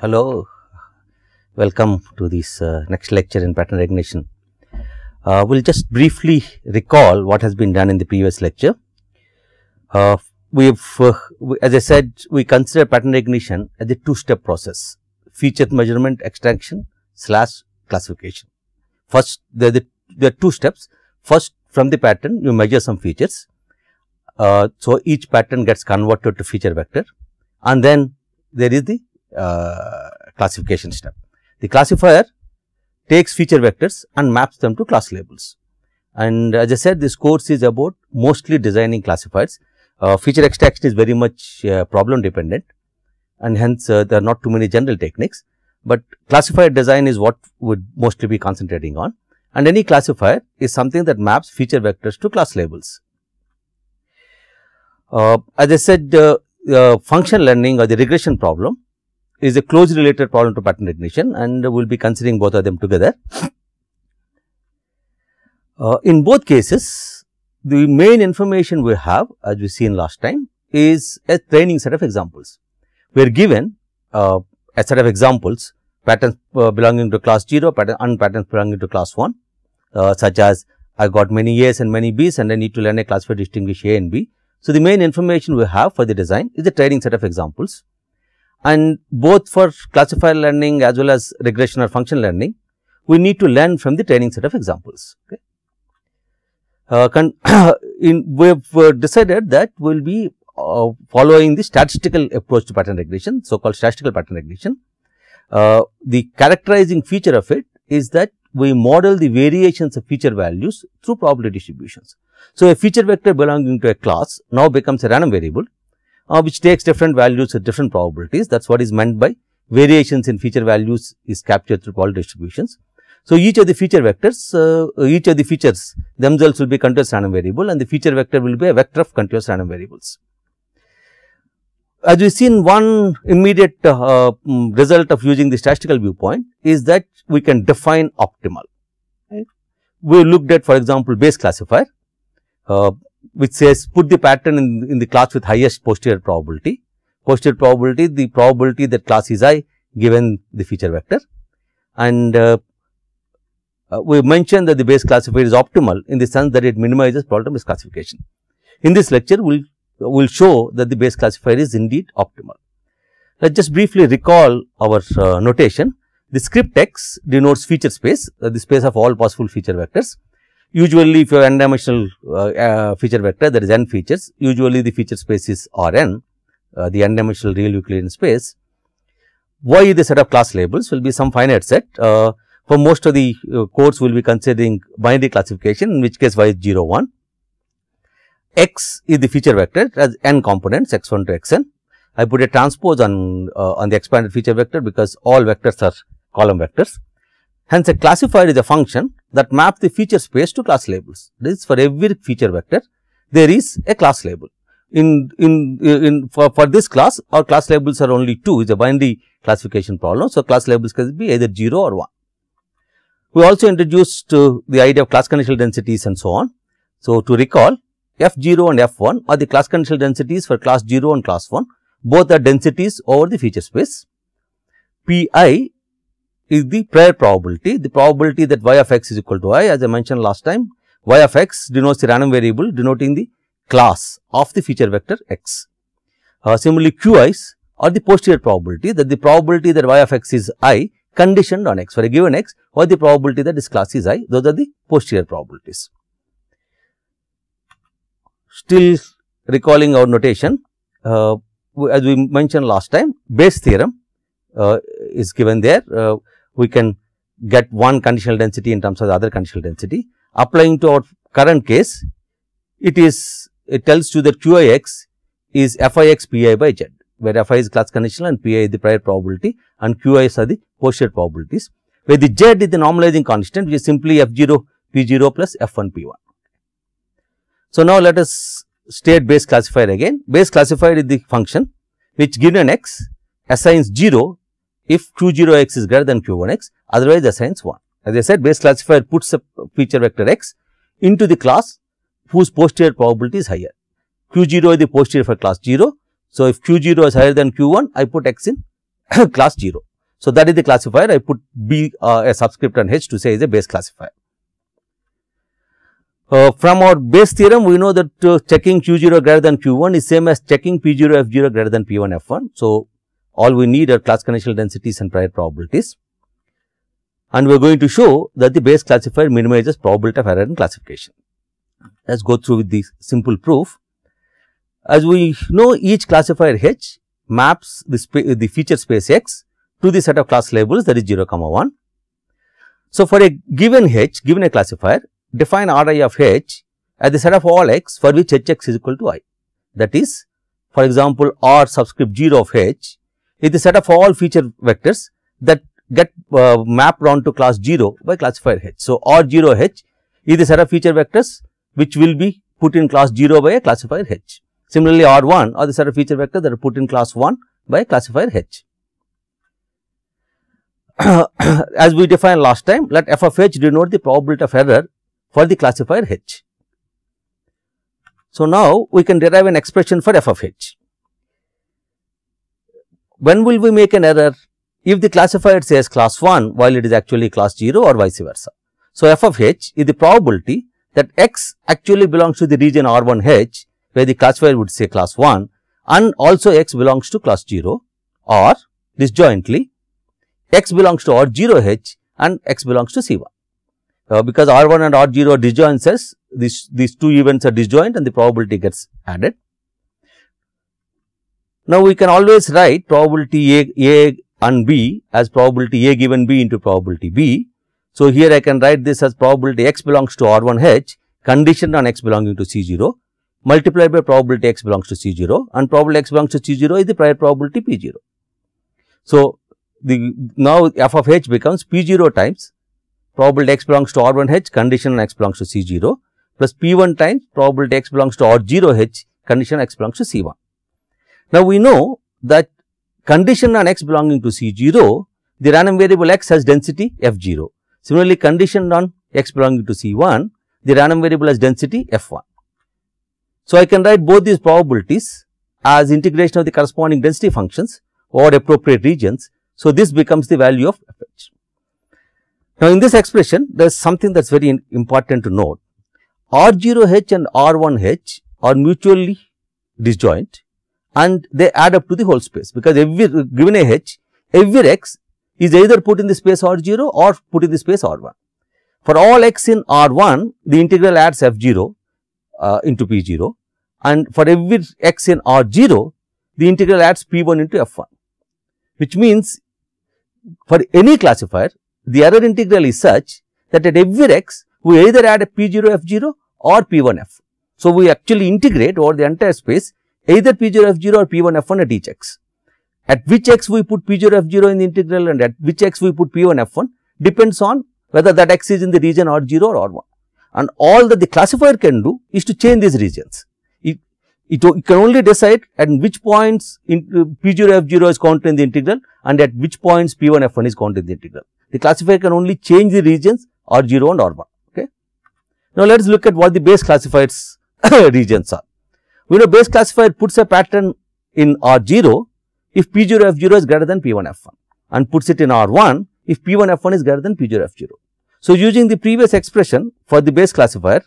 Hello, welcome to this next lecture in pattern recognition. We'll just briefly recall what has been done in the previous lecture. As I said, we consider pattern recognition as a two-step process: feature measurement extraction / classification. First, there are two steps. First, from the pattern, you measure some features. So each pattern gets converted to feature vector, and then there is the classification step. The classifier takes feature vectors and maps them to class labels. And as I said, this course is about mostly designing classifiers. Feature extraction is very much problem dependent, and hence there are not too many general techniques, but classifier design is what would mostly be concentrating on. And any classifier is something that maps feature vectors to class labels. As I said, function learning or the regression problem is a closely related problem to pattern recognition, and we will be considering both of them together. In both cases, the main information we have, as we seen last time, is a training set of examples. We are given a set of examples, patterns belonging to class 0 and patterns belonging to class 1, such as I got many A's and many B's and I need to learn a classifier to distinguish A and B. So, the main information we have for the design is a training set of examples, and both for classifier learning as well as regression or function learning, we need to learn from the training set of examples. Okay. We have decided that we will be following the statistical approach to pattern recognition, so called statistical pattern recognition. The characterizing feature of it is that we model the variations of feature values through probability distributions. So, a feature vector belonging to a class now becomes a random variable, which takes different values with different probabilities. That is what is meant by variations in feature values is captured through probability distributions. So, each of the feature vectors, each of the features themselves will be continuous random variable, and the feature vector will be a vector of continuous random variables. As we seen, one immediate result of using the statistical viewpoint is that we can define optimal. Right? We looked at, for example, Bayes classifier, which says put the pattern in the class with highest posterior probability. Posterior probability, the probability that class is I given the feature vector, and we mentioned that the Bayes classifier is optimal in the sense that it minimizes problem misclassification. In this lecture, we will show that the Bayes classifier is indeed optimal. Let us just briefly recall our notation. The script X denotes feature space, the space of all possible feature vectors. Usually, if you have n-dimensional feature vector, there is n features. Usually, the feature space is Rn, the n-dimensional real Euclidean space. Y is the set of class labels, will be some finite set. For most of the course, we will be considering binary classification, in which case y is 0, 1. X is the feature vector, it has n components, x1 to xn. I put a transpose on the expanded feature vector because all vectors are column vectors. Hence, a classifier is a function that maps the feature space to class labels. This is for every feature vector, there is a class label. For this class, our class labels are only 2, is a binary classification problem. So, class labels can be either 0 or 1. We also introduced the idea of class conditional densities and so on. So, to recall, F0 and F1 are the class conditional densities for class 0 and class 1. Both are densities over the feature space. Pi is the prior probability, the probability that y of x is equal to I. As I mentioned last time, y of x denotes the random variable denoting the class of the feature vector x. Similarly, Qi's are the posterior probability, that the probability that y of x is I conditioned on x. For a given x, what the probability that this class is I, those are the posterior probabilities. Still recalling our notation, as we mentioned last time, Bayes theorem is given there. We can get one conditional density in terms of the other conditional density. Applying to our current case, it tells you that Qix is Fix Pi by Z, where Fi is class conditional and Pi is the prior probability and Qis are the posterior probabilities, where the Z is the normalizing constant, which is simply F0 P0 plus F1 P1. So, now let us state Bayes classifier again. Bayes classifier is the function which given x assigns 0 if Q0x is greater than Q1x, otherwise assigns 1. As I said, Bayes classifier puts a feature vector x into the class whose posterior probability is higher. Q0 is the posterior for class 0. So, if Q0 is higher than Q1, I put x in class 0. So, that is the classifier. I put B a subscript and H to say is a base classifier. From our base theorem, we know that checking Q0 greater than Q1 is same as checking P0 F0 greater than P1 F1. So, all we need are class conditional densities and prior probabilities. And we are going to show that the base classifier minimizes probability of error in classification. Let us go through with the simple proof. As we know, each classifier H maps the feature space X to the set of class labels, that is 0, 1. So, for a given H, given a classifier, define Ri of H as the set of all X for which Hx is equal to I. That is, for example, R subscript 0 of H is the set of all feature vectors that get mapped onto class 0 by classifier H. So, R0 H is the set of feature vectors which will be put in class 0 by a classifier H. Similarly, R1 are the set of feature vectors that are put in class 1 by classifier H. As we defined last time, let f of H denote the probability of error for the classifier H. So, now we can derive an expression for f of H. When will we make an error? If the classifier says class 1 while it is actually class 0 or vice versa. So, f of H is the probability that X actually belongs to the region R1 H, where the classifier would say class 1, and also X belongs to class 0, or disjointly X belongs to R0 H and X belongs to C1. Because R1 and R0 are disjoint sets, these two events are disjoint and the probability gets added. Now, we can always write probability A and B as probability A given B into probability B. So, here I can write this as probability X belongs to R1 H conditioned on X belonging to C0 multiplied by probability X belongs to C0, and probability X belongs to C0 is the prior probability P0. So, now f of H becomes P0 times probability X belongs to R1 H condition on X belongs to C0 plus P1 times probability X belongs to R0 H condition X belongs to C1. Now, we know that condition on X belonging to C0, the random variable X has density F0. Similarly, condition on X belonging to C1, the random variable has density F1. So, I can write both these probabilities as integration of the corresponding density functions over appropriate regions. So, this becomes the value of Fh. Now, in this expression, there is something that is very important to note. R0H and R1H are mutually disjoint and they add up to the whole space, because given a H, every X is either put in the space R0 or put in the space R1. For all X in R1, the integral adds F0 into P0, and for every X in R0, the integral adds P1 into F1, which means for any classifier, the error integral is such that at every X, we either add a P0 F0 or P1 F. So, we actually integrate over the entire space either P0 F0 or P1 F1 at each X. At which X we put P0 F0 in the integral and at which X we put P1 F1 depends on whether that X is in the region R0 or R1. And all that the classifier can do is to change these regions. It can only decide at which points P0 F0 is counted in the integral and at which points P1 F1 is counted in the integral. The classifier can only change the regions R0 and R1. Okay. Now, let us look at what the base classifiers regions are. We know base classifier puts a pattern in R0 if P0 F0 is greater than P1 F1 and puts it in R1 if P1 F1 is greater than P0 F0. So, using the previous expression for the base classifier,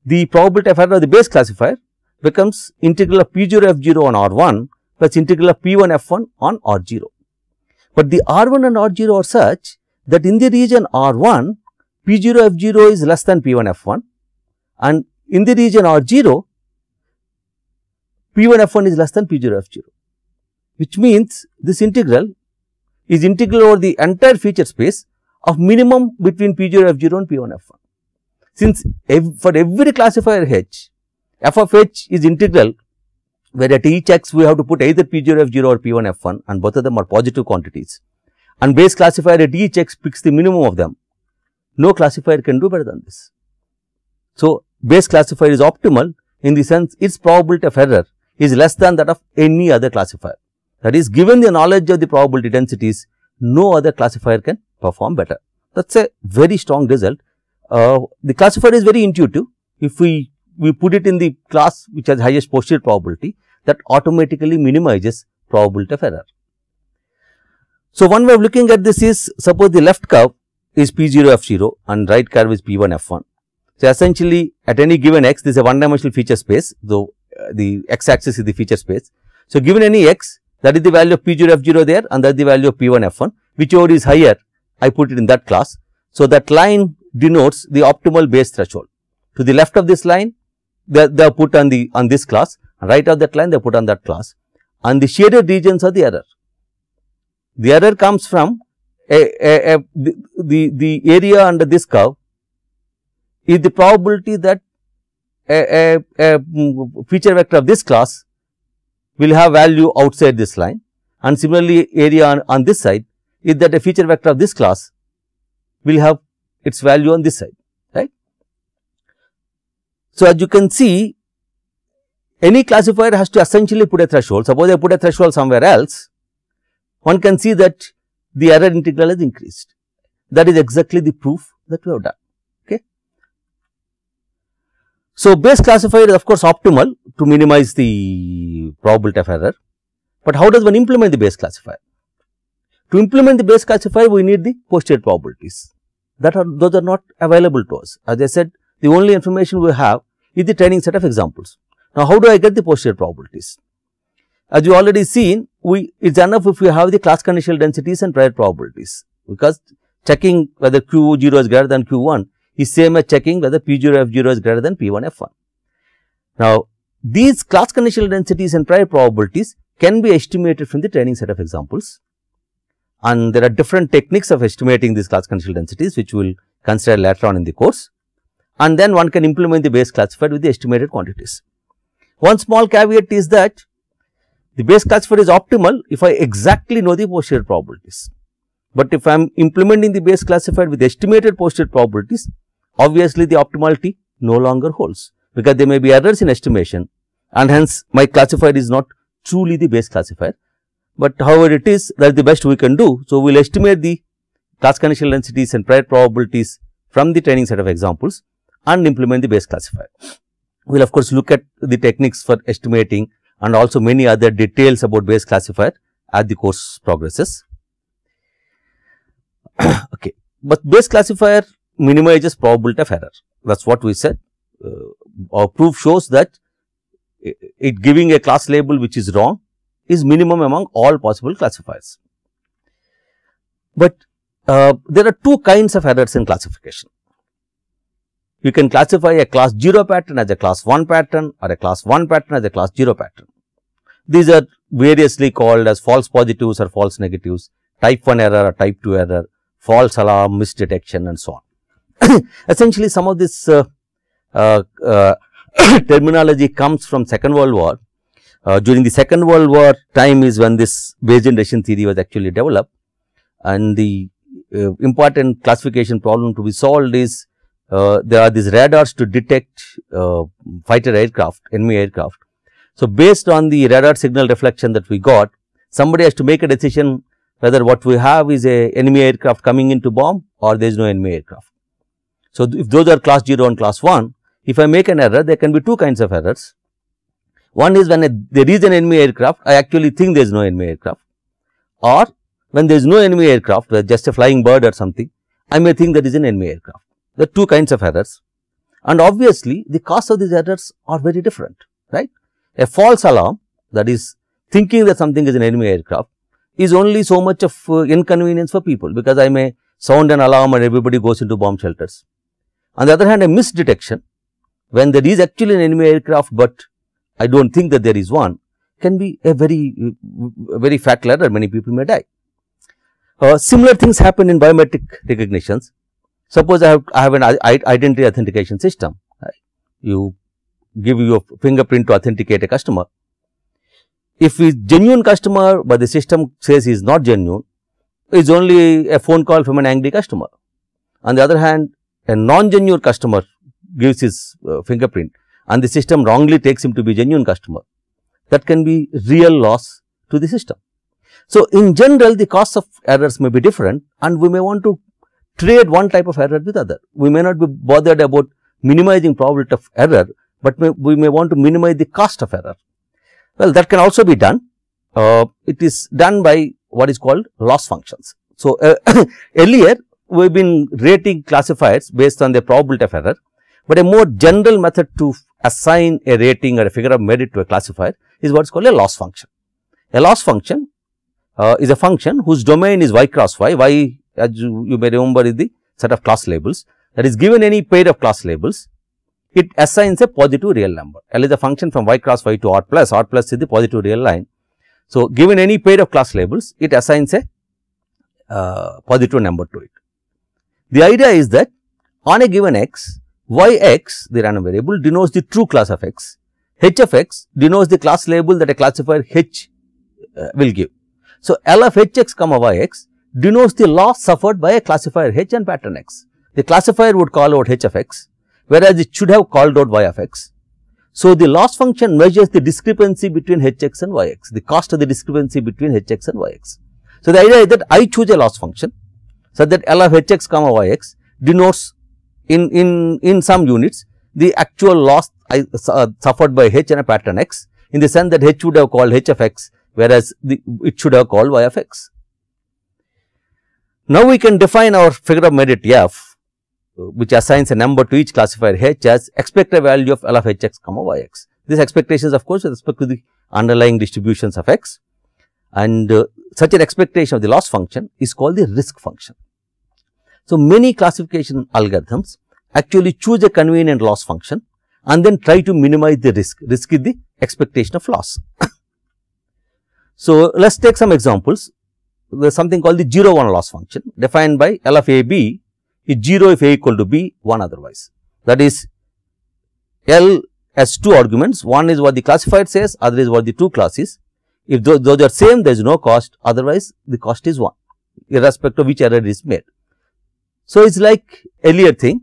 the probability of error of the base classifier becomes integral of P0 F0 on R1 plus integral of P1 F1 on R0. But the R1 and R0 are such that in the region R1, P0 F0 is less than P1 F1 and in the region R0, P1 F1 is less than P0 F0, which means this integral is integral over the entire feature space of minimum between P0 F0 and P1 F1. Since for every classifier H, f of H is integral where at each X we have to put either P0 F0 or P1 F1 and both of them are positive quantities, and base classifier at each X picks the minimum of them. No classifier can do better than this. So, base classifier is optimal in the sense its probability of error is less than that of any other classifier. That is, given the knowledge of the probability densities, no other classifier can perform better. That is a very strong result. The classifier is very intuitive. If we put it in the class which has highest posterior probability, that automatically minimizes probability of error. So, one way of looking at this is, suppose the left curve is P0 F0 and right curve is P1 F1. So, essentially at any given x, this is a one dimensional feature space, though the x axis is the feature space. So, given any x, that is the value of P0 F0 there and that is the value of P1 F1, whichever is higher, I put it in that class. So, that line denotes the optimal base threshold. To the left of this line, they are put on this class, and right of that line they are put on that class, and the shaded regions are the error. The error comes from the area under this curve is the probability that a feature vector of this class will have value outside this line, and similarly area on this side is that a feature vector of this class will have its value on this side, right. So, as you can see, any classifier has to essentially put a threshold. Suppose I put a threshold somewhere else, one can see that the error integral is increased. That is exactly the proof that we have done. Okay. So, base classifier is of course optimal to minimize the probability of error, but how does one implement the base classifier? To implement the base classifier, we need the posterior probabilities. Those are not available to us. As I said, the only information we have is the training set of examples. Now, how do I get the posterior probabilities? As you already seen, it's enough if we have the class conditional densities and prior probabilities, because checking whether Q0 is greater than Q1 is same as checking whether P0 F0 is greater than P1 F1. Now, these class conditional densities and prior probabilities can be estimated from the training set of examples, and there are different techniques of estimating these class conditional densities, which we will consider later on in the course, and then one can implement the base classifier with the estimated quantities. One small caveat is that the base classifier is optimal if I exactly know the posterior probabilities, but if I am implementing the base classifier with estimated posterior probabilities, obviously the optimality no longer holds, because there may be errors in estimation, and hence my classifier is not truly the base classifier, but however it is, that is the best we can do. So, we will estimate the class conditional densities and prior probabilities from the training set of examples and implement the base classifier. We will of course look at the techniques for estimating and also many other details about base classifier as the course progresses. Okay. But base classifier minimizes probability of error. That is what we said. Our proof shows that it giving a class label which is wrong is minimum among all possible classifiers. But there are two kinds of errors in classification. You can classify a class 0 pattern as a class 1 pattern or a class 1 pattern as a class 0 pattern. These are variously called as false positives or false negatives, type 1 error or type 2 error, false alarm, misdetection and so on. Essentially, some of this terminology comes from Second World War. During the Second World War time is when this Bayes generation theory was actually developed, and the important classification problem to be solved is there are these radars to detect fighter aircraft, enemy aircraft. So, based on the radar signal reflection that we got, somebody has to make a decision whether what we have is a enemy aircraft coming in to bomb or there is no enemy aircraft. So, if those are class 0 and class 1, if I make an error, there can be two kinds of errors. One is when there is an enemy aircraft, I actually think there is no enemy aircraft, or when there is no enemy aircraft, just a flying bird or something, I may think that is an enemy aircraft. There are two kinds of errors, and obviously the cause of these errors are very different, right. A false alarm, that is thinking that something is an enemy aircraft, is only so much of inconvenience for people, because I may sound an alarm and everybody goes into bomb shelters. On the other hand, a misdetection, when there is actually an enemy aircraft, but I do not think that there is one, can be a very fatal error. Many people may die. Similar things happen in biometric recognitions. Suppose I have an identity authentication system. You give your fingerprint to authenticate a customer. If he is genuine customer, but the system says he is not genuine, it is only a phone call from an angry customer. On the other hand, a non-genuine customer gives his fingerprint and the system wrongly takes him to be genuine customer. That can be real loss to the system. So, in general, the cost of errors may be different, and we may want to trade one type of error with other. We may not be bothered about minimizing probability of error, but we may want to minimize the cost of error. Well, that can also be done. It is done by what is called loss functions. So, earlier we have been rating classifiers based on the probability of error, but a more general method to assign a rating or a figure of merit to a classifier is what is called a loss function. A loss function is a function whose domain is y cross y. Y, as you may remember, is the set of class labels, that is given any pair of class labels, it assigns a positive real number. L is a function from y cross y to r plus is the positive real line. So, given any pair of class labels, it assigns a positive number to it. The idea is that on a given x, yx, the random variable, denotes the true class of x, h of x denotes the class label that a classifier h will give. So, L of hx comma yx denotes the loss suffered by a classifier h and pattern x. The classifier would call out h of x, whereas it should have called out y of x. So, the loss function measures the discrepancy between hx and yx, the cost of the discrepancy between hx and yx. So, the idea is that I choose a loss function, so that L of hx comma yx denotes in some units the actual loss suffered by h and a pattern x, in the sense that h would have called h of x, whereas it should have called y of x. Now, we can define our figure of merit f, which assigns a number to each classifier h as expected value of L of hx comma yx. This expectation is of course with respect to the underlying distributions of x, and such an expectation of the loss function is called the risk function. So, many classification algorithms actually choose a convenient loss function and then try to minimize the risk. Risk is the expectation of loss. So, let us take some examples. There is something called the 0 1 loss function, defined by L of a b is 0 if a equal to b, 1 otherwise. That is, L has two arguments, one is what the classifier says, other is what the true class is. If those are same, there is no cost, otherwise the cost is 1, irrespective of which error is made. So, it is like earlier thing.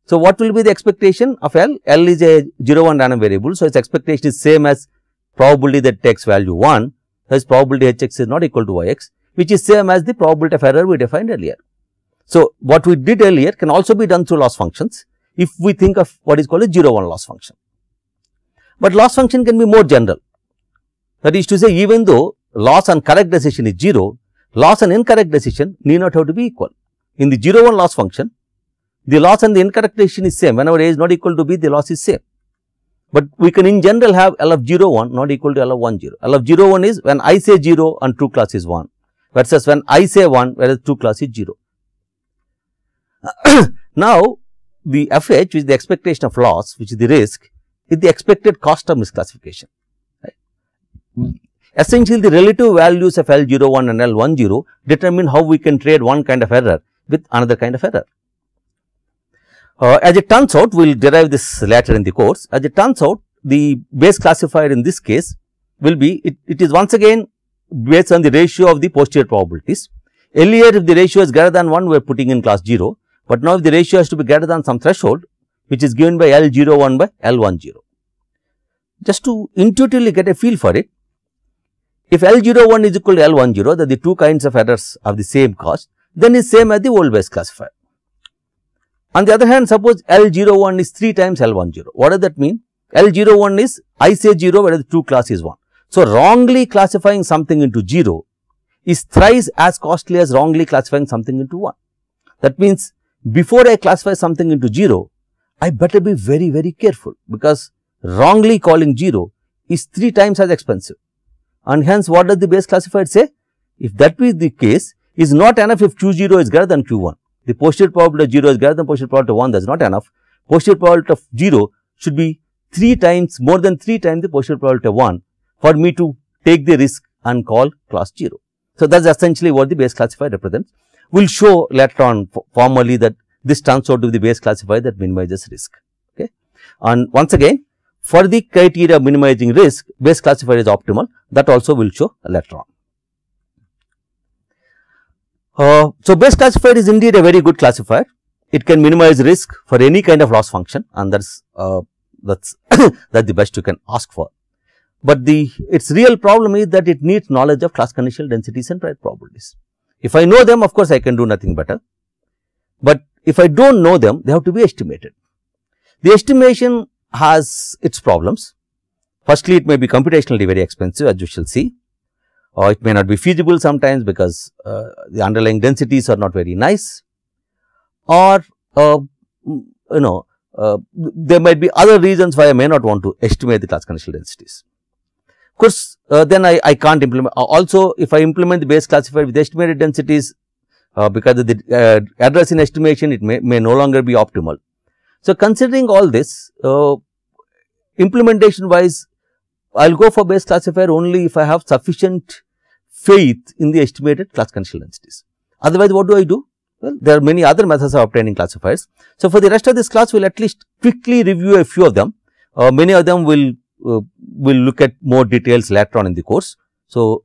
So, what will be the expectation of L? L is a 0 1 random variable. So, its expectation is same as probability that takes value 1, thus probability hx is not equal to yx, which is same as the probability of error we defined earlier. So, what we did earlier can also be done through loss functions, if we think of what is called a 0 1 loss function. But loss function can be more general. That is to say, even though loss on correct decision is 0, loss on incorrect decision need not have to be equal. In the 0 1 loss function, the loss on the incorrect decision is same. Whenever a is not equal to b, the loss is same. But we can in general have L of 0 1 not equal to L of 1 0. L of 0 1 is when I say 0 and true class is 1, versus when I say 1, whereas true class is 0. Now, the FH, which is the expectation of loss, which is the risk, is the expected cost of misclassification. Right? Essentially, the relative values of L0 1 and L1 0 determine how we can trade one kind of error with another kind of error. As it turns out, we will derive this later in the course. As it turns out, the base classifier in this case will be, it is once again based on the ratio of the posterior probabilities. Earlier, if the ratio is greater than 1, we are putting in class 0, but now if the ratio has to be greater than some threshold, which is given by L0 1 by L1 0. Just to intuitively get a feel for it, if L0 1 is equal to L1 0, that the two kinds of errors have the same cost, then is same as the old base classifier. On the other hand, suppose L0 1 is 3 times L1 0. What does that mean? L0 1 is I say 0, whereas the true class is 1. So, wrongly classifying something into 0 is thrice as costly as wrongly classifying something into 1. That means, before I classify something into 0, I better be very, very careful, because wrongly calling 0 is 3 times as expensive. And hence, what does the base classifier say? If that be the case, is not enough if Q0 is greater than Q1. The posterior probability of 0 is greater than posterior probability of 1, that is not enough. Posterior probability of 0 should be 3 times, more than 3 times the posterior probability of 1 for me to take the risk and call class 0. So, that is essentially what the base classifier represents. We will show later on formally that this turns out to be the base classifier that minimizes risk. Okay. And once again, for the criteria of minimizing risk, base classifier is optimal. That also we will show later on. So, base classifier is indeed a very good classifier. It can minimize risk for any kind of loss function, and that's the best you can ask for. But its real problem is that it needs knowledge of class conditional densities and prior probabilities. If I know them, of course, I can do nothing better. But if I don't know them, they have to be estimated. The estimation has its problems. Firstly, it may be computationally very expensive, as you shall see. or it may not be feasible sometimes because the underlying densities are not very nice, or there might be other reasons why I may not want to estimate the classical densities. Of course, then I can't implement. Also, if I implement the base classifier with estimated densities, because of the address in estimation, it may no longer be optimal. So, considering all this, implementation wise, I will go for base classifier only if I have sufficient faith in the estimated classical densities. Otherwise, what do? Well, there are many other methods of obtaining classifiers. So, for the rest of this class, we will at least quickly review a few of them. Many of them will look at more details later on in the course. So,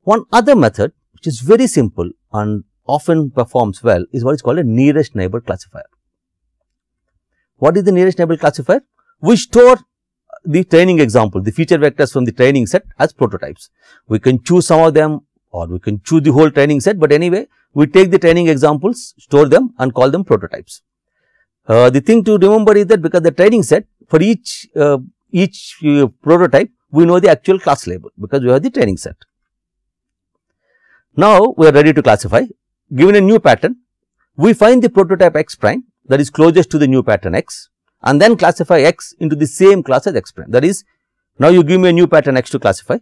one other method which is very simple and often performs well is what is called a nearest neighbor classifier. What is the nearest neighbor classifier? We store the training example, the feature vectors from the training set as prototypes. We can choose some of them or we can choose the whole training set, but anyway, we take the training examples, store them and call them prototypes. The thing to remember is that because the training set, for each prototype, we know the actual class label because we have the training set. Now, we are ready to classify. Given a new pattern, we find the prototype x prime that is closest to the new pattern x and then classify x into the same class as x prime. That is, now you give me a new pattern x to classify.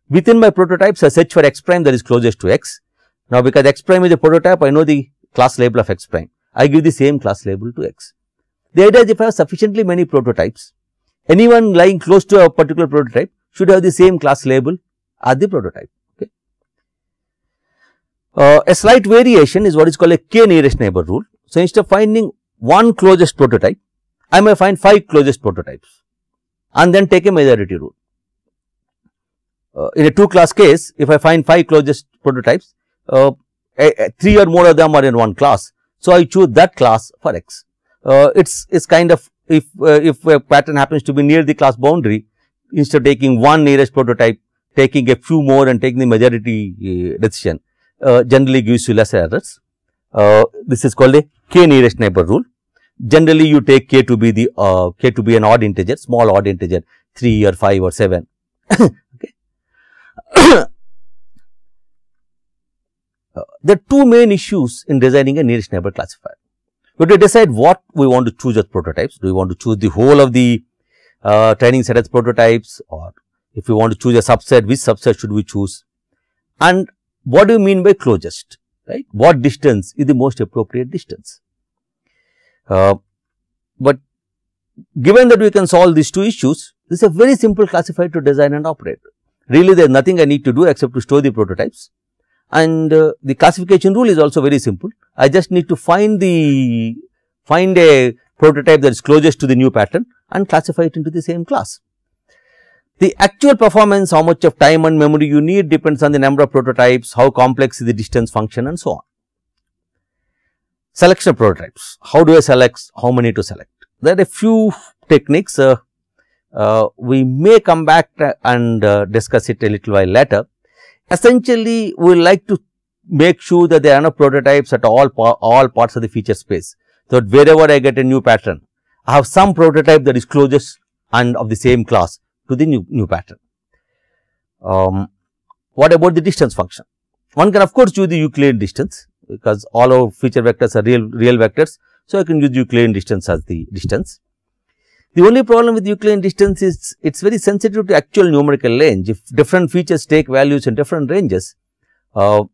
Within my prototypes, I search for x prime that is closest to x. Now, because x prime is a prototype, I know the class label of x prime. I give the same class label to x. The idea is if I have sufficiently many prototypes, anyone lying close to a particular prototype should have the same class label as the prototype. Okay. A slight variation is what is called a k nearest neighbor rule. So, instead of finding one closest prototype, I may find 5 closest prototypes and then take a majority rule. In a 2 class case, if I find 5 closest prototypes, 3 or more of them are in one class. So, I choose that class for x. It's kind of if a pattern happens to be near the class boundary, instead of taking one nearest prototype, taking a few more and taking the majority decision generally gives you lesser errors. This is called a k nearest neighbor rule. Generally, you take k to be the k to be an odd integer, small odd integer, 3 or 5 or 7. Okay. There are two main issues in designing a nearest neighbor classifier. We have to decide what we want to choose as prototypes. Do we want to choose the whole of the training set as prototypes, or if we want to choose a subset, which subset should we choose? And what do you mean by closest, right? What distance is the most appropriate distance? But given that we can solve these two issues, this is a very simple classifier to design and operate. Really, there is nothing I need to do except to store the prototypes. And the classification rule is also very simple. I just need to find a prototype that is closest to the new pattern and classify it into the same class. The actual performance, how much of time and memory you need, depends on the number of prototypes, how complex is the distance function and so on. Selection of prototypes. How do I select? How many to select? There are a few techniques. We may come back and discuss it a little while later. Essentially, we like to make sure that there are enough prototypes at all parts of the feature space. So, that wherever I get a new pattern, I have some prototype that is closest and of the same class to the new pattern. What about the distance function? One can of course choose the Euclidean distance, because all our feature vectors are real vectors. So, I can use Euclidean distance as the distance. The only problem with Euclidean distance is it's very sensitive to actual numerical range. If different features take values in different ranges, the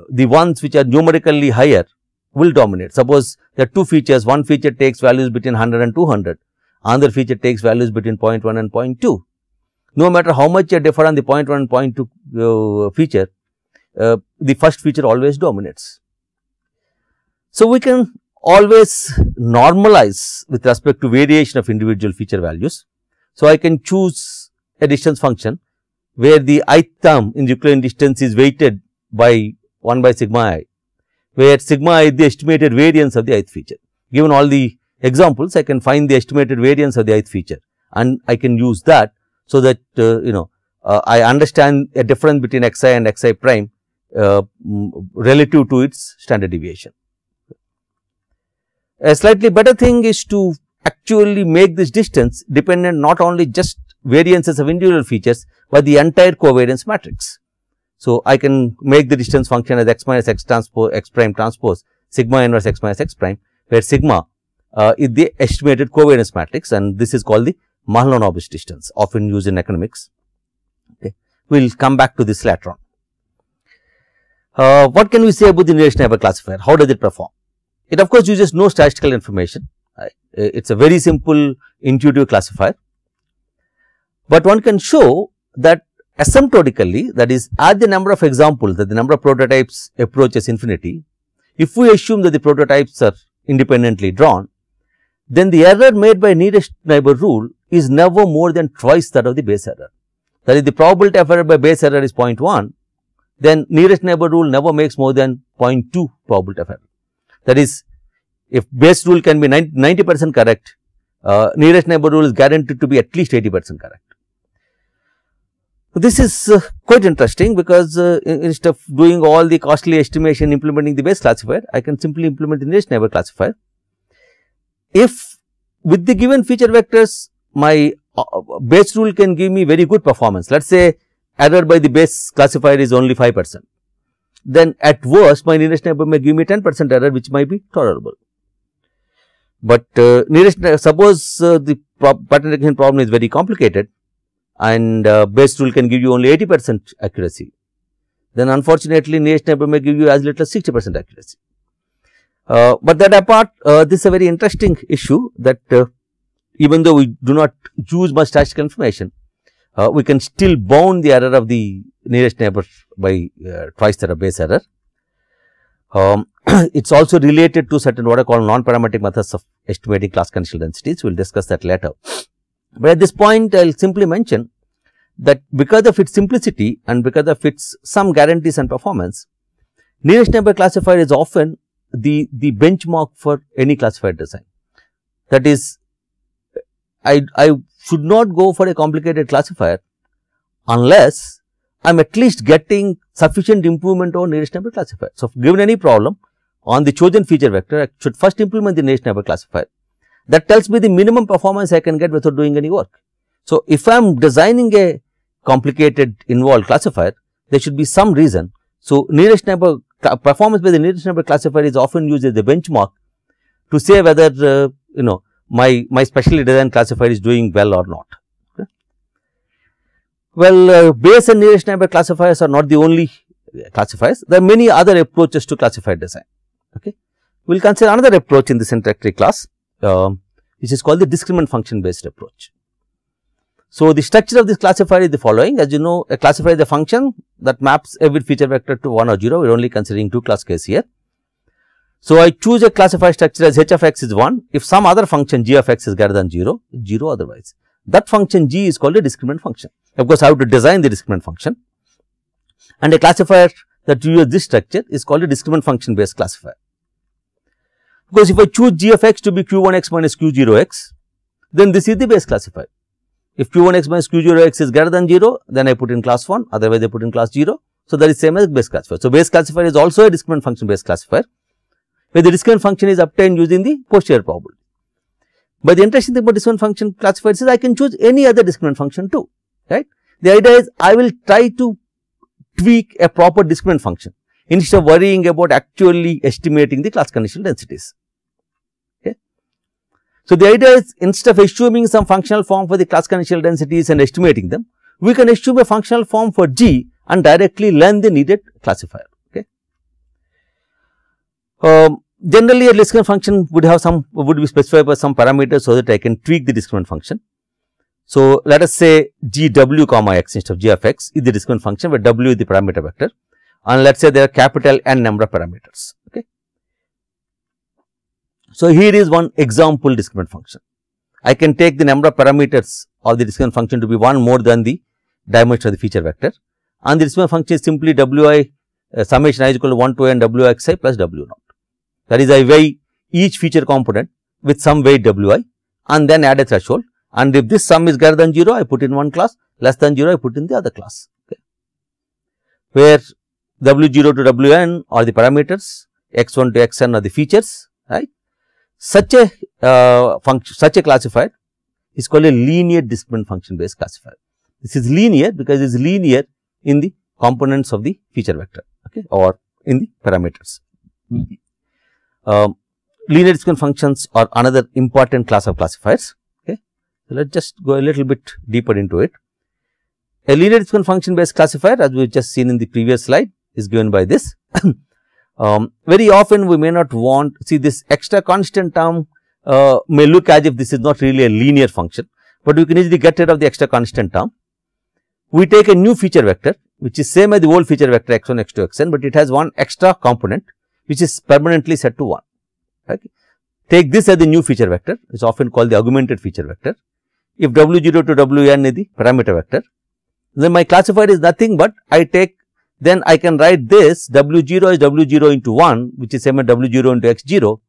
ones which are numerically higher will dominate. Suppose there are two features, one feature takes values between 100 and 200, another feature takes values between 0.1 and 0.2. No matter how much you differ on the 0.1 and 0.2 feature, the first feature always dominates. So, we can always normalize with respect to variation of individual feature values. So, I can choose a distance function where the ith term in the Euclidean distance is weighted by 1 by sigma I, where sigma I is the estimated variance of the ith feature. Given all the examples, I can find the estimated variance of the ith feature and I can use that, so that I understand a difference between xi and xi prime relative to its standard deviation. A slightly better thing is to actually make this distance dependent not only just variances of individual features by the entire covariance matrix. So, I can make the distance function as x minus x transpose x prime transpose sigma inverse x minus x prime, where sigma is the estimated covariance matrix, and this is called the Mahalanobis distance, often used in economics. Okay. We will come back to this later on. What can we say about the nearest neighbor classifier? How does it perform? It of course uses no statistical information. It is a very simple intuitive classifier, but one can show that asymptotically, that is, as the number of examples, that the number of prototypes approaches infinity, if we assume that the prototypes are independently drawn, then the error made by nearest neighbor rule is never more than twice that of the base error. That is, the probability of error by base error is 0.1, then nearest neighbor rule never makes more than 0.2 probability of error. That is, if base rule can be 90% correct, nearest neighbor rule is guaranteed to be at least 80% correct. This is quite interesting, because instead of doing all the costly estimation implementing the base classifier, I can simply implement the nearest neighbor classifier. If with the given feature vectors, my base rule can give me very good performance. Let us say error by the base classifier is only 5%. Then at worst, my nearest neighbor may give me 10% error, which might be tolerable. But suppose the pattern recognition problem is very complicated, and base rule can give you only 80% accuracy, then unfortunately nearest neighbor may give you as little as 60% accuracy. But that apart, this is a very interesting issue, that even though we do not use much statistical information, we can still bound the error of the nearest neighbor by twice that of base error. It is also related to certain what are called non-parametric methods of estimating class conditional densities. We will discuss that later. But at this point, I will simply mention that because of its simplicity and because of its some guarantees and performance, nearest neighbor classifier is often the benchmark for any classifier design. That is, I should not go for a complicated classifier unless I am at least getting sufficient improvement over nearest neighbor classifier. So, given any problem on the chosen feature vector, I should first implement the nearest neighbor classifier. That tells me the minimum performance I can get without doing any work. So, if I am designing a complicated involved classifier, there should be some reason. So, nearest neighbor performance by the nearest neighbor classifier is often used as the benchmark to say whether my specially designed classifier is doing well or not. Okay. Well, base and nearest neighbor classifiers are not the only classifiers. There are many other approaches to classifier design. Okay. We will consider another approach in this introductory class, which is called the discriminant function based approach. So, the structure of this classifier is the following. As you know, a classifier is a function that maps every feature vector to 1 or 0. We are only considering two class case here. So, I choose a classifier structure as h of x is 1 if some other function g of x is greater than 0, 0 otherwise. That function g is called a discriminant function. Of course, I have to design the discriminant function, and a classifier that uses this structure is called a discriminant function based classifier. Because if I choose g of x to be q1x minus q0x, then this is the base classifier. If q1x minus q0x is greater than 0, then I put in class 1, otherwise I put in class 0. So, that is same as base classifier. So, base classifier is also a discriminant function based classifier, where the discriminant function is obtained using the posterior probability. But the interesting thing about discriminant function classifiers is I can choose any other discriminant function too, right. The idea is I will try to tweak a proper discriminant function instead of worrying about actually estimating the class conditional densities. Okay. So, the idea is instead of assuming some functional form for the class conditional densities and estimating them, we can assume a functional form for G and directly learn the needed classifier. Okay. Generally, a discriminant function would be specified by some parameters so that I can tweak the discriminant function. So, let us say g w comma x instead of g of x is the discriminant function, where w is the parameter vector, and let us say there are capital N number of parameters. Okay. So, here is one example discriminant function. I can take the number of parameters of the discriminant function to be 1 more than the dimension of the feature vector, and the discriminant function is simply wi summation I is equal to 1 to n wxi plus w naught. That is, I weigh each feature component with some weight wi and then add a threshold, and if this sum is greater than 0, I put in one class, less than 0, I put in the other class. Okay. Where w0 to wn are the parameters, x1 to xn are the features, right. Such a function, such a classifier is called a linear discriminant function based classifier. This is linear because it is linear in the components of the feature vector, okay, or in the parameters. Linear discriminant functions are another important class of classifiers. Okay. So, let us just go a little bit deeper into it. A linear discriminant function based classifier, as we have just seen in the previous slide, is given by this. Very often we may not want, see this extra constant term may look as if this is not really a linear function, but we can easily get rid of the extra constant term. We take a new feature vector which is same as the old feature vector x1, x2, xn, but it has one extra component which is permanently set to 1. Okay. Take this as the new feature vector, it is often called the augmented feature vector. If w0 to wn is the parameter vector, then my classifier is nothing but I take, then I can write this w0 is w0 into 1, which is same as w0 into x0.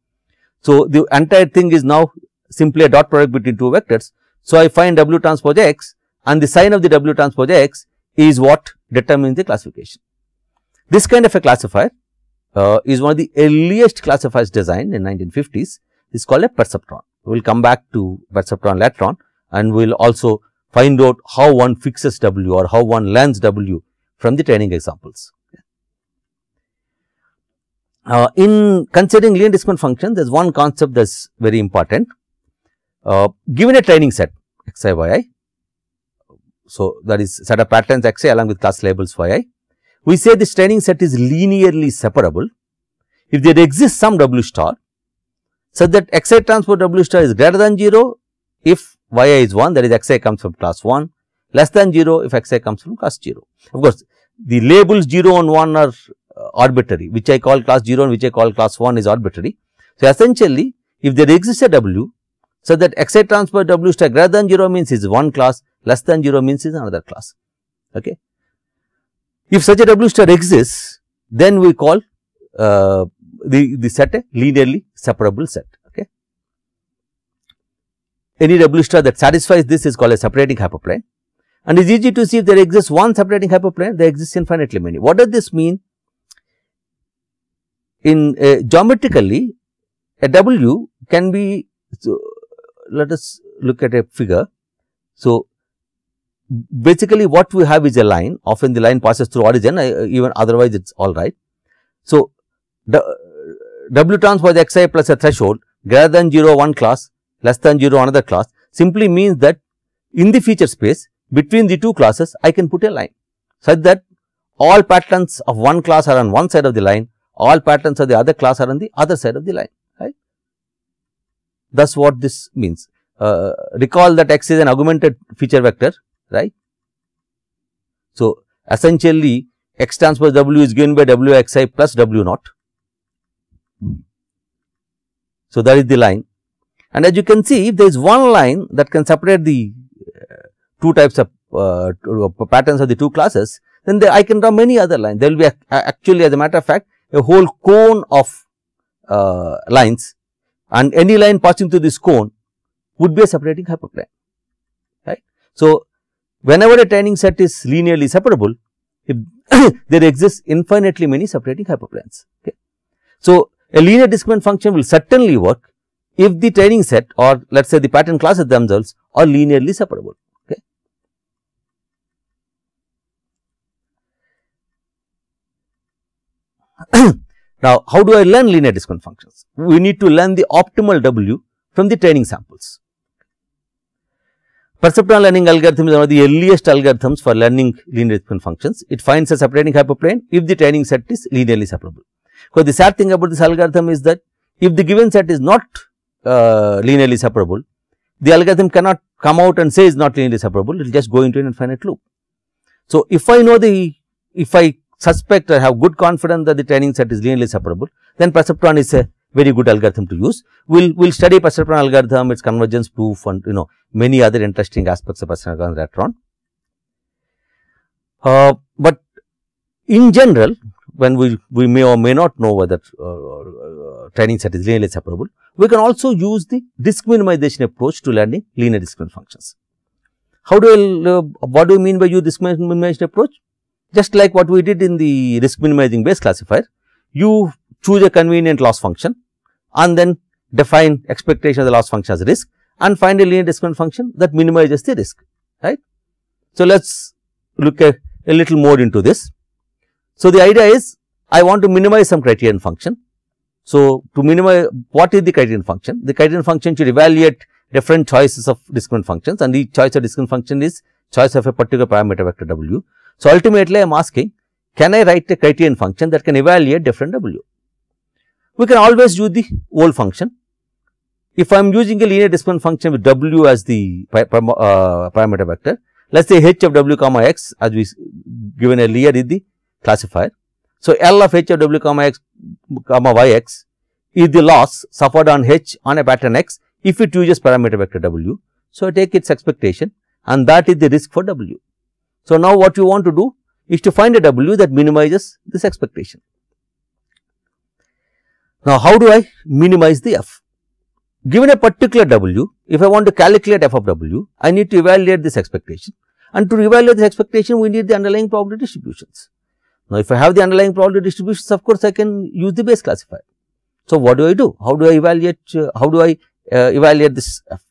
So, the entire thing is now simply a dot product between two vectors. So, I find w transpose x, and the sign of the w transpose x is what determines the classification. This kind of a classifier is one of the earliest classifiers designed in 1950s. It is called a perceptron. We will come back to perceptron later on, and we will also find out how one fixes w or how one learns w from the training examples. In considering linear discriminant functions, there is one concept that is very important. Given a training set xi yi, so that is set of patterns xi along with class labels yi, we say this training set is linearly separable if there exists some w star such that xi transpose w star is greater than 0 if yi is 1, that is xi comes from class 1, less than 0 if xi comes from class 0. Of course, the labels 0 and 1 are arbitrary, which I call class 0 and which I call class 1 is arbitrary. So, essentially if there exists a w, so that xi transpose w star greater than 0 means is one class, less than 0 means is another class. Okay. If such a w star exists, then we call the set a linearly separable set. Okay. Any w star that satisfies this is called a separating hyperplane, and it is easy to see if there exists one separating hyperplane, there exists infinitely many. What does this mean? In geometrically, a w can be, so let us look at a figure. So, basically what we have is a line, often the line passes through origin, even otherwise it is alright. So, w transpose xi plus a threshold greater than 0 one class, less than 0 another class simply means that in the feature space between the two classes I can put a line such that all patterns of one class are on one side of the line, all patterns of the other class are on the other side of the line, right. That is what this means. Recall that x is an augmented feature vector, right. So, essentially x transpose w is given by w xi plus w naught. So, that is the line, and as you can see, if there is one line that can separate the two types of patterns of the two classes, then I can draw many other lines. There will be actually, as a matter of fact, a whole cone of lines, and any line passing through this cone would be a separating hyperplane, right. So, whenever a training set is linearly separable, if there exists infinitely many separating hyperplanes. Okay. So, a linear discriminant function will certainly work if the training set or let us say the pattern classes themselves are linearly separable. Okay. Now, how do I learn linear discriminant functions? We need to learn the optimal w from the training samples. Perceptron learning algorithm is one of the earliest algorithms for learning linear discriminant functions. It finds a separating hyperplane if the training set is linearly separable. Because the sad thing about this algorithm is that if the given set is not linearly separable, the algorithm cannot come out and say it is not linearly separable, it will just go into an infinite loop. So, if I know if I suspect or have good confidence that the training set is linearly separable, then perceptron is a very good algorithm to use. We will study perceptron algorithm, its convergence proof, and many other interesting aspects of perceptron algorithm later on. But in general, when we may or may not know whether training set is linearly separable, we can also use the disk minimization approach to learning linear discriminant functions. How do what do we mean by use disk minimization approach? Just like what we did in the risk minimizing based classifier, you choose a convenient loss function and then define expectation of the loss function as risk, and find a linear discriminant function that minimizes the risk, right. So, let us look at a little more into this. So, the idea is I want to minimize some criterion function. So, to minimize, what is the criterion function? The criterion function should evaluate different choices of discriminant functions, and each choice of discriminant function is choice of a particular parameter vector W. So, ultimately I am asking, can I write a criterion function that can evaluate different W? We can always use the old function. If I am using a linear discriminant function with W as the parameter vector, let us say h of W comma x as we given earlier is the classifier. So, L of h of W comma x comma yx is the loss suffered on h on a pattern x if it uses parameter vector W. So, I take its expectation and that is the risk for W. So, now what you want to do is to find a W that minimizes this expectation. Now, how do I minimize the f? Given a particular W, if I want to calculate f of W, I need to evaluate this expectation, and to evaluate this expectation we need the underlying probability distributions. Now, if I have the underlying probability distributions, of course, I can use the base classifier. So, what do I do? How do I evaluate this f?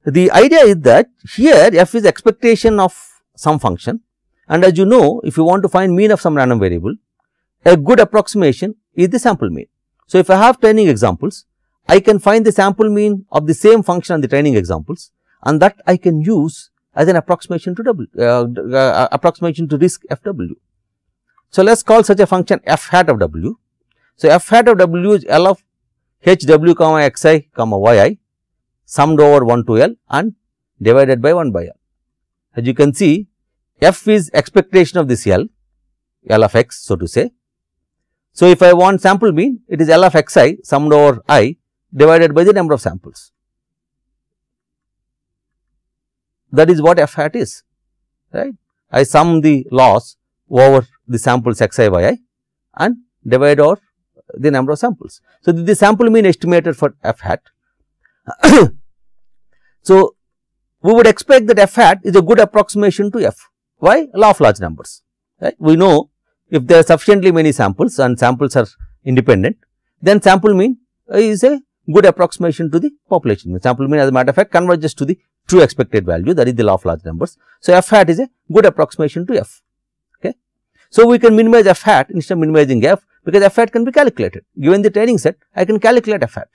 The idea is that here f is expectation of some function, and as you know, if you want to find mean of some random variable, a good approximation is the sample mean. So, if I have training examples, I can find the sample mean of the same function on the training examples, and that I can use as an approximation to approximation to risk f W. So, let us call such a function f hat of W. So, f hat of W is L of h W comma x I comma y I summed over 1 to L and divided by 1 by L. As you can see, f is expectation of this L of x, so to say. So, if I want sample mean, it is L of x I summed over I divided by the number of samples. That is what f hat is, right. I sum the loss over the samples x I y I and divide over the number of samples. So, the sample mean estimated for f hat. So, we would expect that f hat is a good approximation to f. Why? Law of large numbers, right. We know if there are sufficiently many samples and samples are independent, then sample mean is a good approximation to the population mean. Sample mean, as a matter of fact, converges to the true expected value, that is the law of large numbers. So, f hat is a good approximation to f. Okay. So, we can minimize f hat instead of minimizing f, because f hat can be calculated. Given the training set, I can calculate f hat.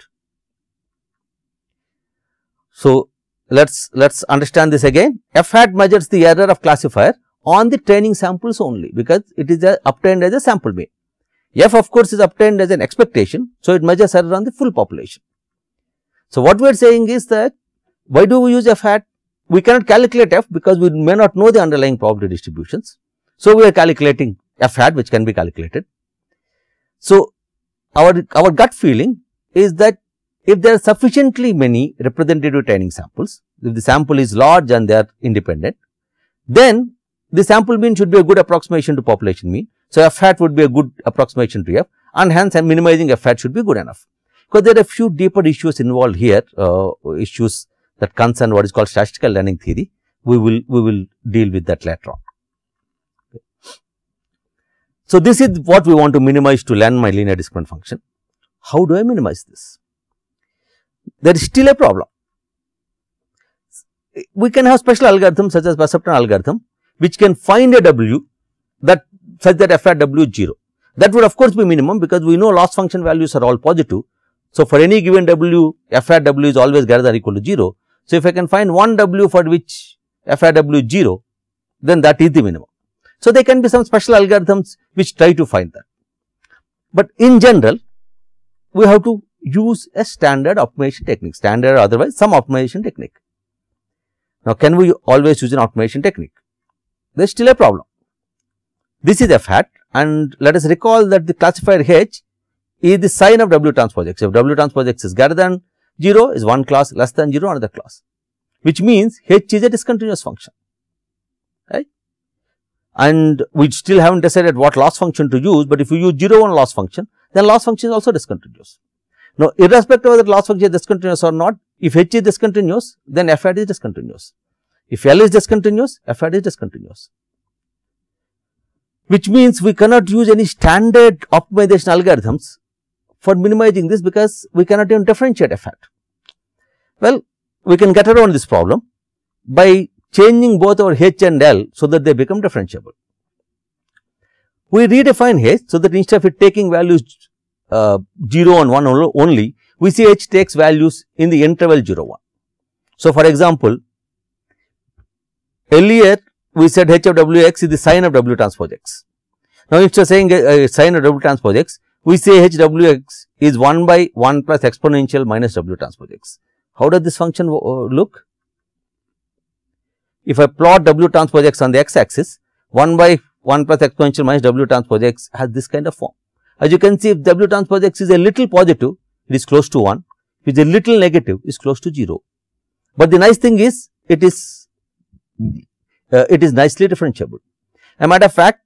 So, let us understand this again. F hat measures the error of classifier on the training samples only, because it is obtained as a sample mean. F, of course, is obtained as an expectation. So, it measures error on the full population. So, what we are saying is that why do we use f hat? We cannot calculate f because we may not know the underlying probability distributions. So, we are calculating f hat, which can be calculated. So, our gut feeling is that if there are sufficiently many representative training samples, if the sample is large and they are independent, then the sample mean should be a good approximation to population mean. So, f hat would be a good approximation to f, and hence minimizing f hat should be good enough. Because there are a few deeper issues involved here, issues that concern what is called statistical learning theory. We will deal with that later on. Okay. So, this is what we want to minimize to learn my linear discriminant function. How do I minimize this? There is still a problem. We can have special algorithms such as perceptron algorithm, which can find a W that such that f hat W is 0. That would of course be minimum, because we know loss function values are all positive. So, for any given W, f hat W is always greater than or equal to 0. So, if I can find one W for which f hat W is 0, then that is the minimum. So, there can be some special algorithms which try to find that. But in general, we have to use a standard optimization technique, standard or otherwise some optimization technique. Now, can we always use an optimization technique? There is still a problem. This is f hat, and let us recall that the classifier h is the sign of W transpose x. If W transpose x is greater than 0, is one class, less than 0, another class, which means h is a discontinuous function, right. And we still haven't decided what loss function to use, but if you use 0 1 loss function, then loss function is also discontinuous. Now, irrespective of that loss function is discontinuous or not, if h is discontinuous, then f hat is discontinuous. If L is discontinuous, f hat is discontinuous, which means we cannot use any standard optimization algorithms for minimizing this, because we cannot even differentiate f hat. Well, we can get around this problem by changing both our H and L so that they become differentiable. We redefine H so that instead of it taking values 0 and 1 only, we see H takes values in the interval 0, 1. So, for example, earlier we said H of Wx is the sine of W transpose x. Now, instead of saying sine of W transpose x, we say H Wx is 1 by 1 plus exponential minus W transpose x. How does this function look? If I plot W transpose x on the x axis, 1 by 1 plus exponential minus W transpose x has this kind of form. As you can see, if W transpose x is a little positive, it is close to 1. If it is a little negative, it is close to 0. But the nice thing is, it is nicely differentiable. As a matter of fact,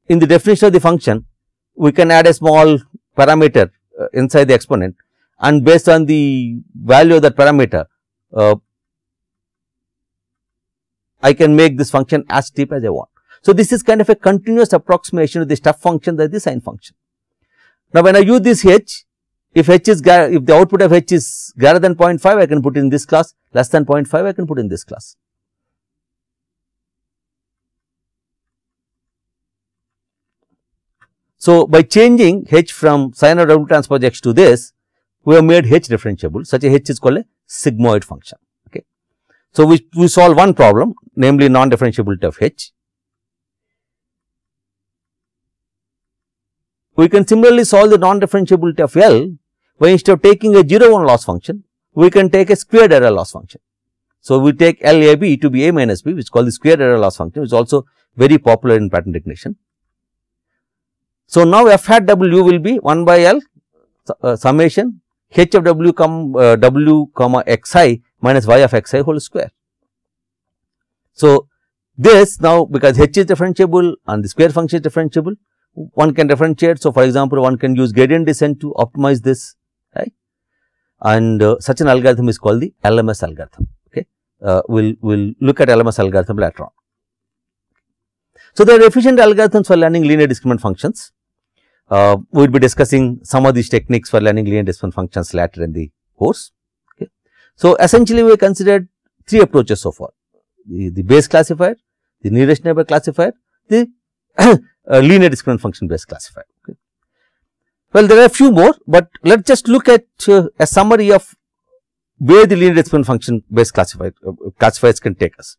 in the definition of the function, we can add a small parameter inside the exponent, and based on the value of that parameter, I can make this function as steep as I want. So, this is kind of a continuous approximation of the step function, that is the sine function. Now, when I use this H, if the output of H is greater than 0.5, I can put in this class, less than 0.5, I can put in this class. So, by changing H from sine of W transpose x to this, we have made H differentiable. Such a H is called a sigmoid function. Okay. So, we solve one problem, namely non-differentiability of H. We can similarly solve the non-differentiability of L by, instead of taking a 0, 1 loss function, we can take a squared error loss function. So, we take LAB to be A minus B, which is called the squared error loss function, which is also very popular in pattern recognition. So, now f hat W will be 1 by L summation H of W comma xi minus y of xi whole square. So, this now, because H is differentiable and the square function is differentiable, one can differentiate. So, for example, one can use gradient descent to optimize this, right, and such an algorithm is called the LMS algorithm. Okay. We'll look at LMS algorithm later on. So, there are efficient algorithms for learning linear discriminant functions. We will be discussing some of these techniques for learning linear discriminant functions later in the course. Okay. So, essentially we considered 3 approaches so far: the base classifier, the nearest neighbor classifier, the linear discriminant function based classifier. Okay. Well, there are a few more, but let us just look at a summary of where the linear discriminant function based classifiers can take us.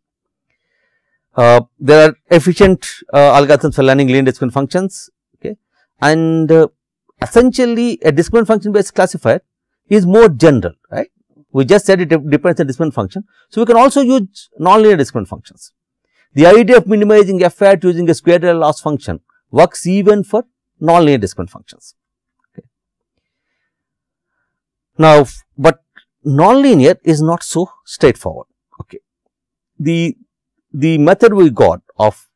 There are efficient algorithms for learning linear discriminant functions, okay, and essentially a discriminant function based classifier is more general, right. We just said it depends on discriminant function. So, we can also use nonlinear discriminant functions. The idea of minimizing f hat using a square error loss function works even for nonlinear discriminant functions. Okay. Now, but nonlinear is not so straightforward. Okay. The method we got of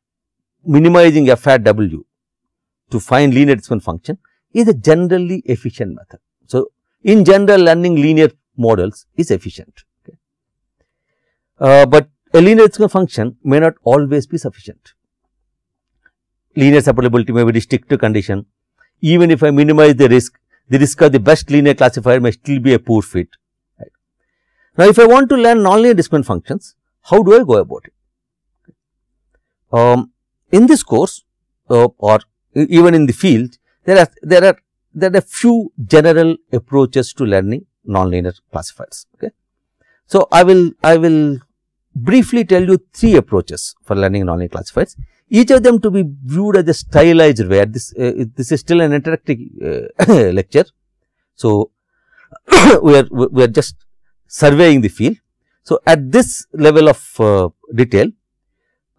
minimizing f hat W to find linear discriminant function is a generally efficient method. So, in general, learning linear models is efficient. Okay. But a linear discriminant function may not always be sufficient. Linear separability may be restrictive condition. Even if I minimize the risk of the best linear classifier may still be a poor fit. Right. Now, if I want to learn nonlinear discriminant functions, how do I go about it? In this course or even in the field, there are a few general approaches to learning nonlinear classifiers. Okay. So, I will briefly tell you 3 approaches for learning nonlinear classifiers, each of them to be viewed as a stylized way. This is still an interactive lecture. So, we are just surveying the field. So, at this level of detail,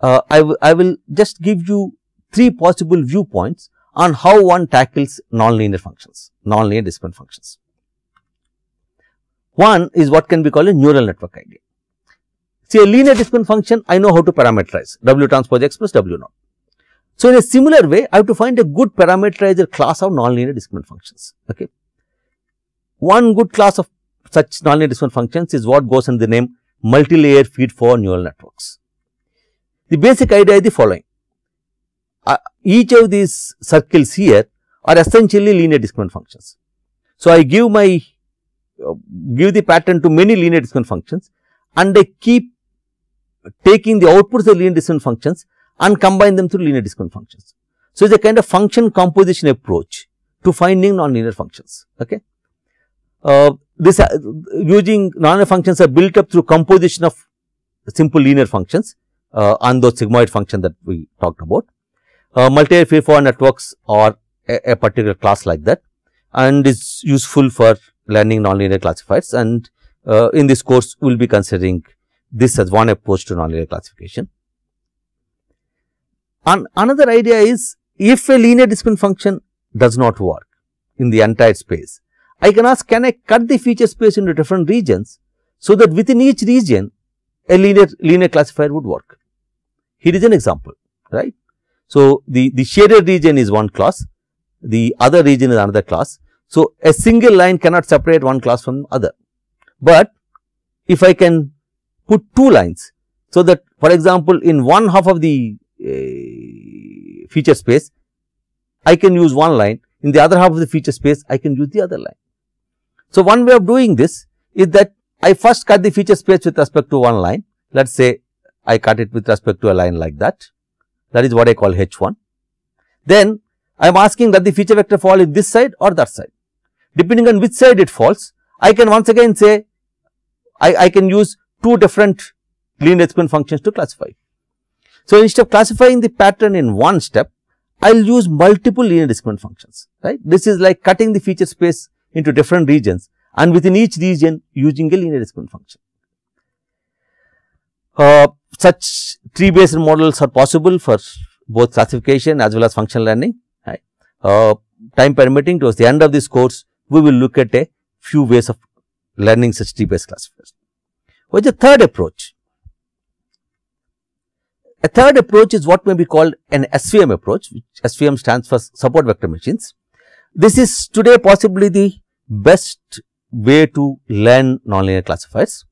I will just give you 3 possible viewpoints on how one tackles nonlinear functions, nonlinear discriminant functions. One is what can be called a neural network idea. See, a linear discriminant function, I know how to parameterize W transpose x plus W naught. So, in a similar way, I have to find a good parameterizer class of nonlinear discriminant functions. Okay. One good class of such nonlinear discriminant functions is what goes under the name multi-layer feed forward neural networks. The basic idea is the following. Each of these circles here are essentially linear discriminant functions. So, I give my give the pattern to many linear discriminant functions, and I keep taking the outputs of the linear discriminant functions and combine them through linear discriminant functions. So, it is a kind of function composition approach to finding nonlinear functions. Okay. This using nonlinear functions are built up through composition of simple linear functions on those sigmoid functions that we talked about. Multi-layer feed-forward networks are a particular class like that, and is useful for learning nonlinear classifiers, and in this course we will be considering this as one approach to nonlinear classification. And another idea is, if a linear discriminant function does not work in the entire space, I can ask, can I cut the feature space into different regions, so that within each region a linear classifier would work. Here is an example, right. So, the shaded region is one class, the other region is another class. So, a single line cannot separate one class from other, but if I can put two lines, so that for example, in one half of the feature space I can use one line, in the other half of the feature space I can use the other line. So, one way of doing this is that I first cut the feature space with respect to one line. Let us say I cut it with respect to a line like that. That is what I call H1. Then I am asking that the feature vector fall in this side or that side. Depending on which side it falls, I can once again say I can use two different linear discriminant functions to classify. So, instead of classifying the pattern in one step, I will use multiple linear discriminant functions, right. This is like cutting the feature space into different regions, and within each region using a linear discriminant function. Such tree based models are possible for both classification as well as functional learning. Right. Time permitting, towards the end of this course, we will look at a few ways of learning such tree based classifiers. What is the third approach? A third approach is what may be called an SVM approach, which SVM stands for support vector machines. This is today possibly the best way to learn nonlinear classifiers.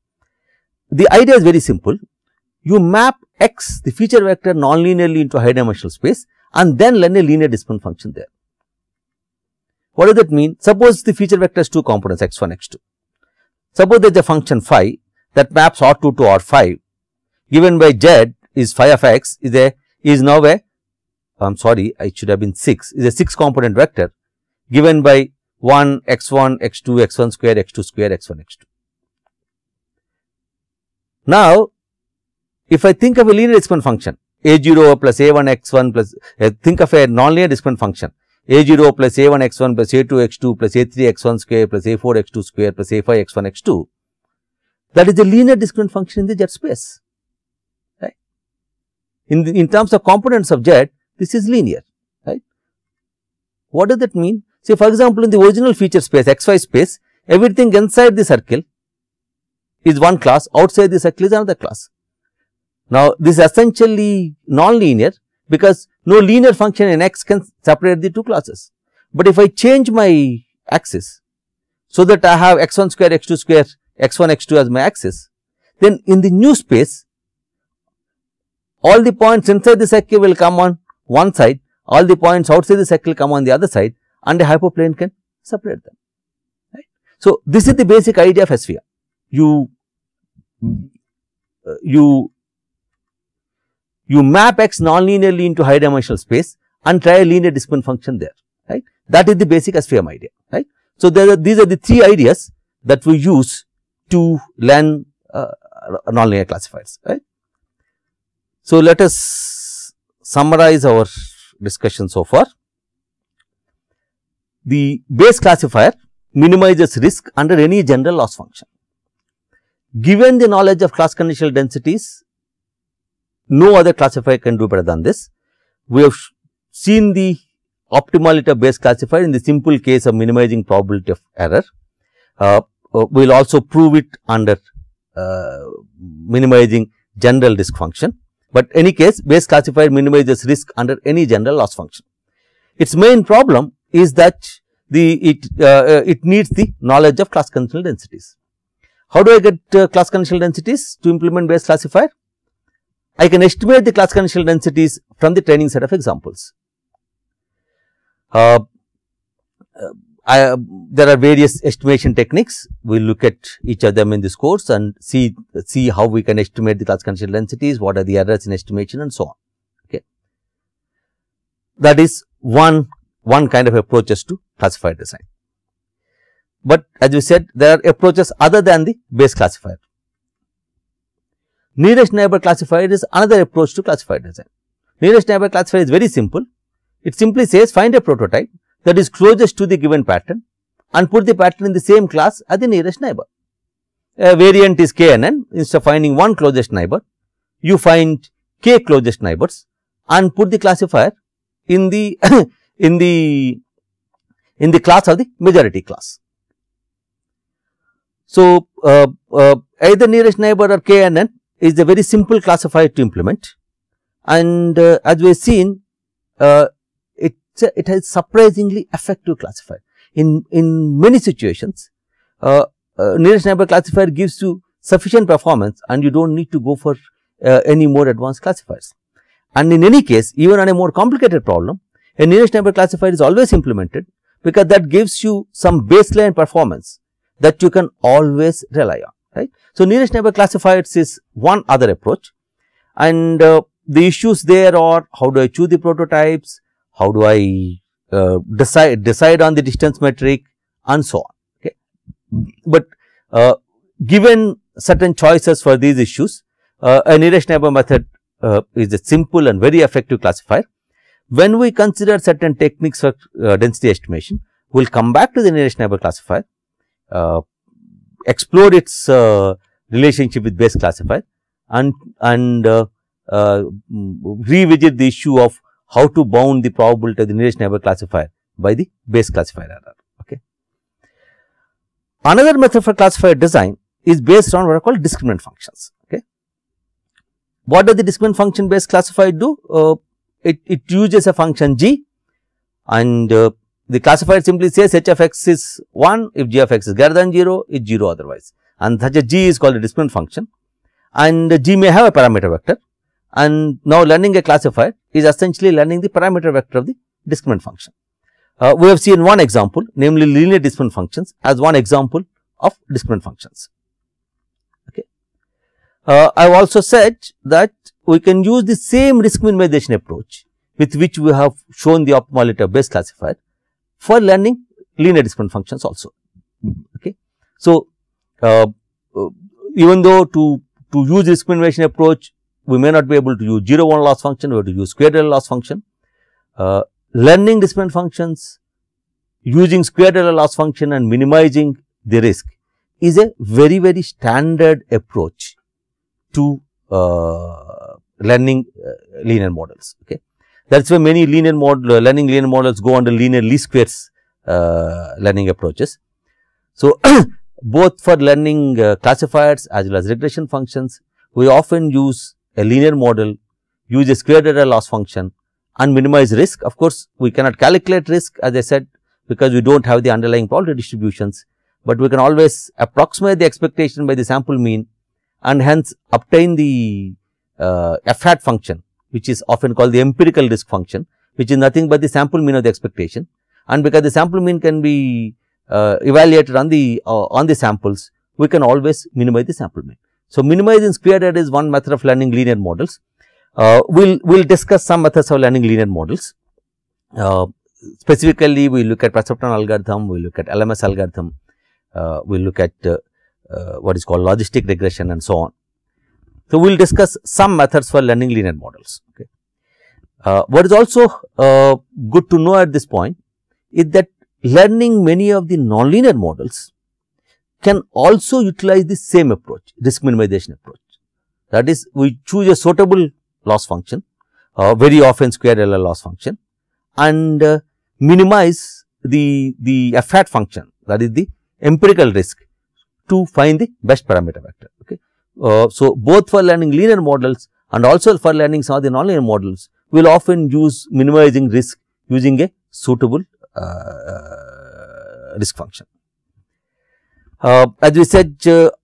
The idea is very simple. You map X, the feature vector, nonlinearly into a high dimensional space, and then learn a linear discriminant function there. What does that mean? Suppose the feature vector has two components, x1, x2. Suppose there is a function phi that maps R2 to R5, given by Z is phi of x is now a, I am sorry, it should have been 6, is a 6 component vector given by 1, x1, x2, x1 square, x2 square, x1, x2. Now, if I think of a linear discriminant function, a0 plus a1 x1 plus, think of a nonlinear discriminant function, a0 plus a1 x1 plus a2 x2 plus a3 x1 square plus a4 x2 square plus a5 x1 x2, that is a linear discriminant function in the Z space. Right? In terms of components of Z, this is linear. Right? What does that mean? Say, for example, in the original feature space, xy space, everything inside the circle is one class, outside the circle is another class. Now, this is essentially non-linear, because no linear function in x can separate the two classes. But if I change my axis, so that I have x1 square, x2 square, x1, x2 as my axis, then in the new space, all the points inside the circle will come on one side, all the points outside the circle come on the other side, and a hyperplane can separate them. Right? So, this is the basic idea of SVM. You map x non-linearly into high dimensional space and try a linear discriminant function there. Right? That is the basic SVM idea. Right? So, these are the three ideas that we use to learn nonlinear classifiers. Right? So, let us summarize our discussion so far. The base classifier minimizes risk under any general loss function. Given the knowledge of class conditional densities, no other classifier can do better than this. We have seen the optimality of base classifier in the simple case of minimizing probability of error. We will also prove it under minimizing general risk function. But any case, base classifier minimizes risk under any general loss function. Its main problem is that it needs the knowledge of class conditional densities. How do I get class conditional densities to implement base classifier? I can estimate the class conditional densities from the training set of examples. I there are various estimation techniques. We will look at each of them in this course and see how we can estimate the classification densities, what are the errors in estimation and so on. Okay. That is one kind of approaches to classifier design. But as we said, there are approaches other than the base classifier. Nearest neighbor classifier is another approach to classifier design. Nearest neighbor classifier is very simple. It simply says find a prototype that is closest to the given pattern and put the pattern in the same class as the nearest neighbor. A variant is k and n. Instead of finding one closest neighbor, you find k closest neighbors and put the classifier in the in the class of the majority class. So, either nearest neighbor or k and n is a very simple classifier to implement, and as we have seen, it has surprisingly effective classifier. In many situations, nearest neighbor classifier gives you sufficient performance and you do not need to go for any more advanced classifiers. And in any case, even on a more complicated problem, a nearest neighbor classifier is always implemented because that gives you some baseline performance that you can always rely on, right. So, nearest neighbor classifiers is one other approach, and the issues there are how do I choose the prototypes, how do I decide on the distance metric and so on. Okay. But given certain choices for these issues, a nearest neighbor method is a simple and very effective classifier. When we consider certain techniques for density estimation, we will come back to the nearest neighbor classifier, explore its relationship with base classifier and revisit the issue of how to bound the probability of the nearest neighbor classifier by the base classifier error. Okay. Another method for classifier design is based on what are called discriminant functions. Okay. What does the discriminant function based classifier do? It uses a function g, and the classifier simply says h of x is 1 if g of x is greater than 0, it's 0 otherwise, and such a g is called a discriminant function, and g may have a parameter vector. And now learning a classifier is essentially learning the parameter vector of the discriminant function. We have seen one example, namely linear discriminant functions, as one example of discriminant functions. Okay. I have also said that we can use the same risk minimization approach with which we have shown the optimality of base classifier for learning linear discriminant functions also. Okay. So, even though to use risk minimization approach, we may not be able to use 0-1 loss function, we have to use squared error loss function. Learning discriminant functions using squared error loss function and minimizing the risk is a very standard approach to learning linear models. Okay. That is why many linear learning linear models go under linear least squares learning approaches. So, both for learning classifiers as well as regression functions, we often use a linear model, use a squared error loss function and minimize risk. Of course, we cannot calculate risk, as I said, because we do not have the underlying probability distributions, but we can always approximate the expectation by the sample mean and hence obtain the f hat function, which is often called the empirical risk function, which is nothing but the sample mean of the expectation. And because the sample mean can be evaluated on the samples, we can always minimize the sample mean. So, minimizing squared error is one method of learning linear models. We'll discuss some methods of learning linear models. Specifically, we look at perceptron algorithm, we look at LMS algorithm, we look at what is called logistic regression and so on. So, we will discuss some methods for learning linear models. Okay. What is also good to know at this point is that learning many of the nonlinear models can also utilize the same approach, risk minimization approach. That is, we choose a suitable loss function, very often square error loss function, and minimize the f hat function, that is the empirical risk, to find the best parameter vector. Okay. So, both for learning linear models and also for learning some of the nonlinear models, we will often use minimizing risk using a suitable risk function. As we said,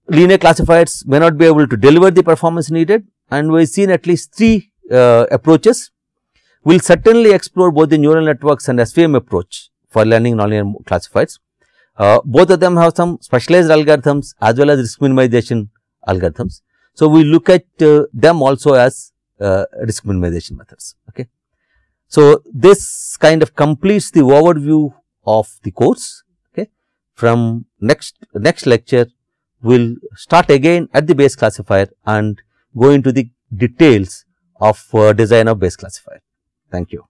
linear classifiers may not be able to deliver the performance needed, and we have seen at least 3 approaches. We will certainly explore both the neural networks and SVM approach for learning nonlinear classifiers. Both of them have some specialized algorithms as well as risk minimization algorithms. So, we look at them also as risk minimization methods. Okay. So, this kind of completes the overview of the course. Okay. From next lecture, we will start again at the base classifier and go into the details of design of base classifier. Thank you.